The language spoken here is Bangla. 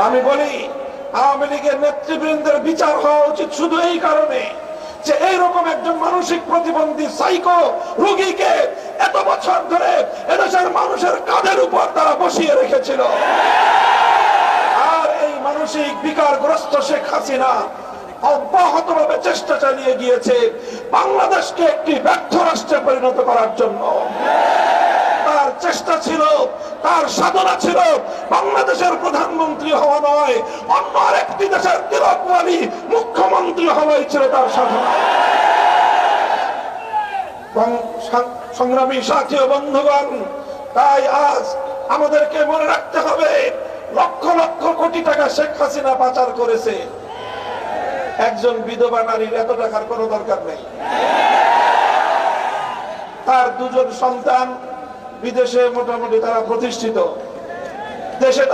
আমি বলি আওয়ামী লীগের নেতৃবৃন্দের বিচার হওয়া উচিত শুধু এই কারণে যে এইরকম একজন মানসিক প্রতিবন্ধী সাইকো রোগীকে এত বছর ধরে এদেশের মানুষের কাঁধের উপর তারা বসিয়ে রেখেছিল। আর এই মানসিক বিকারগ্রস্ত শেখ হাসিনা অব্যাহতভাবে চেষ্টা চালিয়ে গিয়েছে বাংলাদেশকে একটি ব্যর্থ রাষ্ট্রে পরিণত করার জন্য। তার চেষ্টা ছিল, তার সাধনা ছিল বাংলাদেশের প্রধানমন্ত্রী হওয়া নয়, অন্য আরেকটি দেশের তিলকওয়ালী মুখ্যমন্ত্রী হওয়াই ছিল তার সাধনা। সংগ্রামী সাথী ও বন্ধুগণ, তাই আজ আমাদেরকে মনে রাখতে হবে লক্ষ লক্ষ কোটি টাকা শেখ হাসিনা পাচার করেছে। একজন বিধবা নারীর এত টাকার কোনো দরকার নেই। তার দুজন সন্তান বিদেশে মোটামুটি তারা প্রতিষ্ঠিত, দেশে